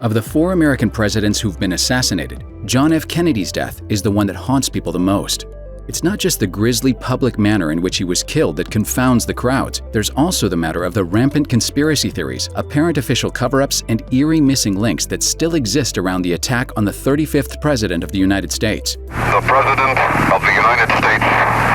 Of the 4 American presidents who've been assassinated, John F. Kennedy's death is the one that haunts people the most. It's not just the grisly public manner in which he was killed that confounds the crowds. There's also the matter of the rampant conspiracy theories, apparent official cover-ups, and eerie missing links that still exist around the attack on the 35th President of the United States. The President of the United States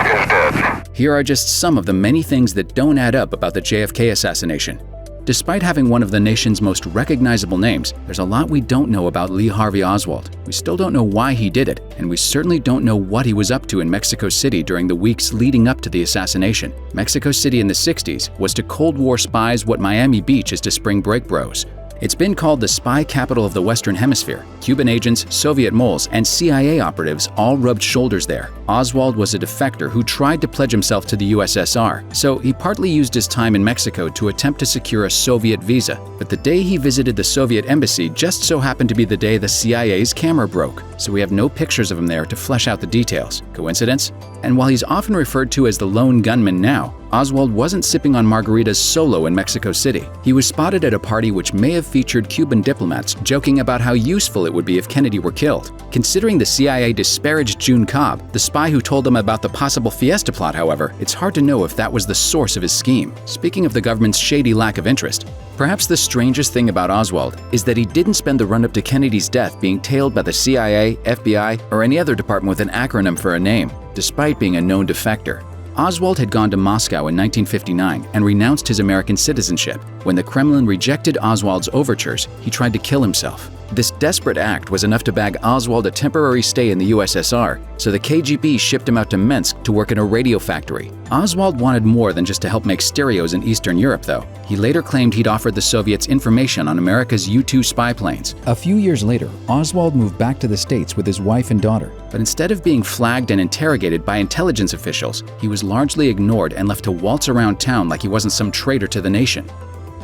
is dead. Here are just some of the many things that don't add up about the JFK assassination. Despite having one of the nation's most recognizable names, there's a lot we don't know about Lee Harvey Oswald. We still don't know why he did it, and we certainly don't know what he was up to in Mexico City during the weeks leading up to the assassination. Mexico City in the 60s was to Cold War spies what Miami Beach is to spring break bros. It's been called the spy capital of the Western Hemisphere. Cuban agents, Soviet moles, and CIA operatives all rubbed shoulders there. Oswald was a defector who tried to pledge himself to the USSR, so he partly used his time in Mexico to attempt to secure a Soviet visa. But the day he visited the Soviet embassy just so happened to be the day the CIA's camera broke, so we have no pictures of him there to flesh out the details. Coincidence? And while he's often referred to as the lone gunman now, Oswald wasn't sipping on margaritas solo in Mexico City. He was spotted at a party which may have featured Cuban diplomats joking about how useful it would be if Kennedy were killed. Considering the CIA disparaged June Cobb, the spy who told them about the possible Fiesta plot, however, it's hard to know if that was the source of his scheme. Speaking of the government's shady lack of interest, perhaps the strangest thing about Oswald is that he didn't spend the run-up to Kennedy's death being tailed by the CIA, FBI, or any other department with an acronym for a name, despite being a known defector. Oswald had gone to Moscow in 1959 and renounced his American citizenship. When the Kremlin rejected Oswald's overtures, he tried to kill himself. This desperate act was enough to bag Oswald a temporary stay in the USSR, so the KGB shipped him out to Minsk to work in a radio factory. Oswald wanted more than just to help make stereos in Eastern Europe, though. He later claimed he'd offered the Soviets information on America's U-2 spy planes. A few years later, Oswald moved back to the States with his wife and daughter. But instead of being flagged and interrogated by intelligence officials, he was largely ignored and left to waltz around town like he wasn't some traitor to the nation.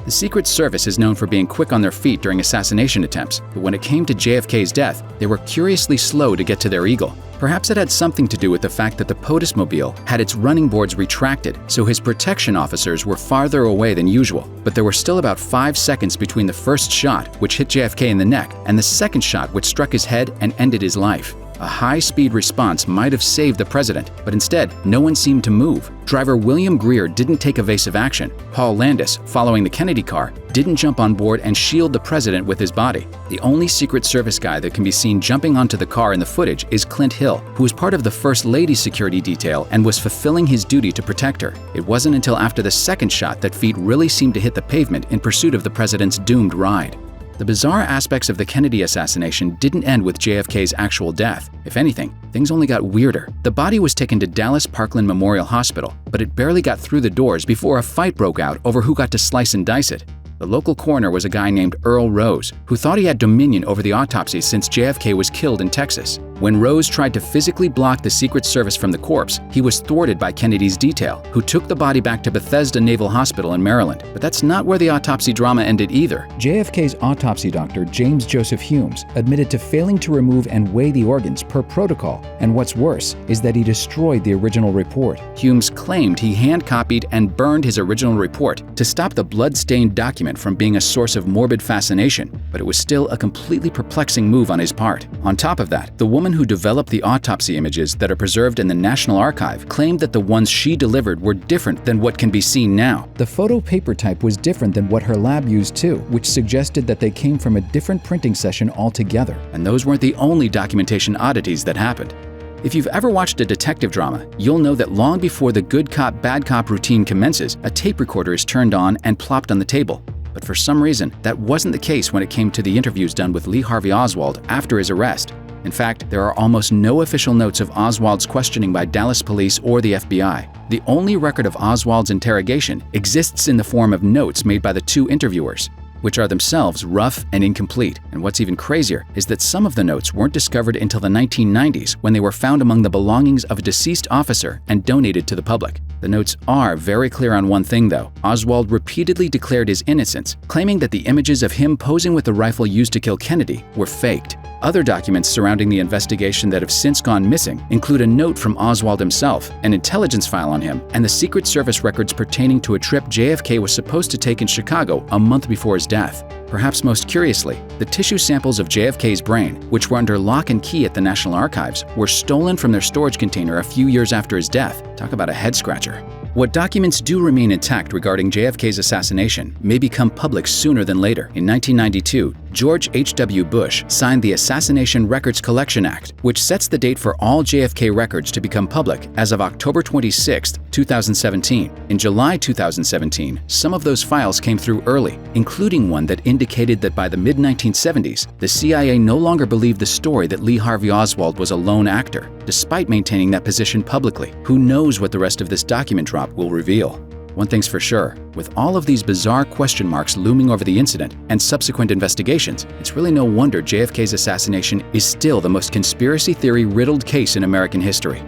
The Secret Service is known for being quick on their feet during assassination attempts, but when it came to JFK's death, they were curiously slow to get to their eagle. Perhaps it had something to do with the fact that the POTUS mobile had its running boards retracted, so his protection officers were farther away than usual. But there were still about 5 seconds between the first shot, which hit JFK in the neck, and the second shot, which struck his head and ended his life. A high-speed response might have saved the president, but instead, no one seemed to move. Driver William Greer didn't take evasive action. Paul Landis, following the Kennedy car, didn't jump on board and shield the president with his body. The only Secret Service guy that can be seen jumping onto the car in the footage is Clint Hill, who was part of the First Lady's security detail and was fulfilling his duty to protect her. It wasn't until after the second shot that feet really seemed to hit the pavement in pursuit of the president's doomed ride. The bizarre aspects of the Kennedy assassination didn't end with JFK's actual death. If anything, things only got weirder. The body was taken to Dallas Parkland Memorial Hospital, but it barely got through the doors before a fight broke out over who got to slice and dice it. The local coroner was a guy named Earl Rose, who thought he had dominion over the autopsy since JFK was killed in Texas. When Rose tried to physically block the Secret Service from the corpse, he was thwarted by Kennedy's detail, who took the body back to Bethesda Naval Hospital in Maryland. But that's not where the autopsy drama ended either. JFK's autopsy doctor, James Joseph Humes, admitted to failing to remove and weigh the organs per protocol, and what's worse is that he destroyed the original report. Humes claimed he hand-copied and burned his original report to stop the blood-stained document from being a source of morbid fascination, but it was still a completely perplexing move on his part. On top of that, the woman who developed the autopsy images that are preserved in the National Archive claimed that the ones she delivered were different than what can be seen now. The photo paper type was different than what her lab used too, which suggested that they came from a different printing session altogether. And those weren't the only documentation oddities that happened. If you've ever watched a detective drama, you'll know that long before the good cop, bad cop routine commences, a tape recorder is turned on and plopped on the table. But for some reason, that wasn't the case when it came to the interviews done with Lee Harvey Oswald after his arrest. In fact, there are almost no official notes of Oswald's questioning by Dallas police or the FBI. The only record of Oswald's interrogation exists in the form of notes made by the 2 interviewers, which are themselves rough and incomplete. And what's even crazier is that some of the notes weren't discovered until the 1990s when they were found among the belongings of a deceased officer and donated to the public. The notes are very clear on one thing, though. Oswald repeatedly declared his innocence, claiming that the images of him posing with the rifle used to kill Kennedy were faked. Other documents surrounding the investigation that have since gone missing include a note from Oswald himself, an intelligence file on him, and the Secret Service records pertaining to a trip JFK was supposed to take in Chicago a month before his death. Perhaps most curiously, the tissue samples of JFK's brain, which were under lock and key at the National Archives, were stolen from their storage container a few years after his death. Talk about a head-scratcher. What documents do remain intact regarding JFK's assassination may become public sooner than later. In 1992, George H.W. Bush signed the Assassination Records Collection Act, which sets the date for all JFK records to become public as of October 26, 2017. In July 2017, some of those files came through early, including one that indicated that by the mid-1970s, the CIA no longer believed the story that Lee Harvey Oswald was a lone actor, despite maintaining that position publicly. Who knows what the rest of this document drop will reveal? One thing's for sure, with all of these bizarre question marks looming over the incident and subsequent investigations, it's really no wonder JFK's assassination is still the most conspiracy theory-riddled case in American history.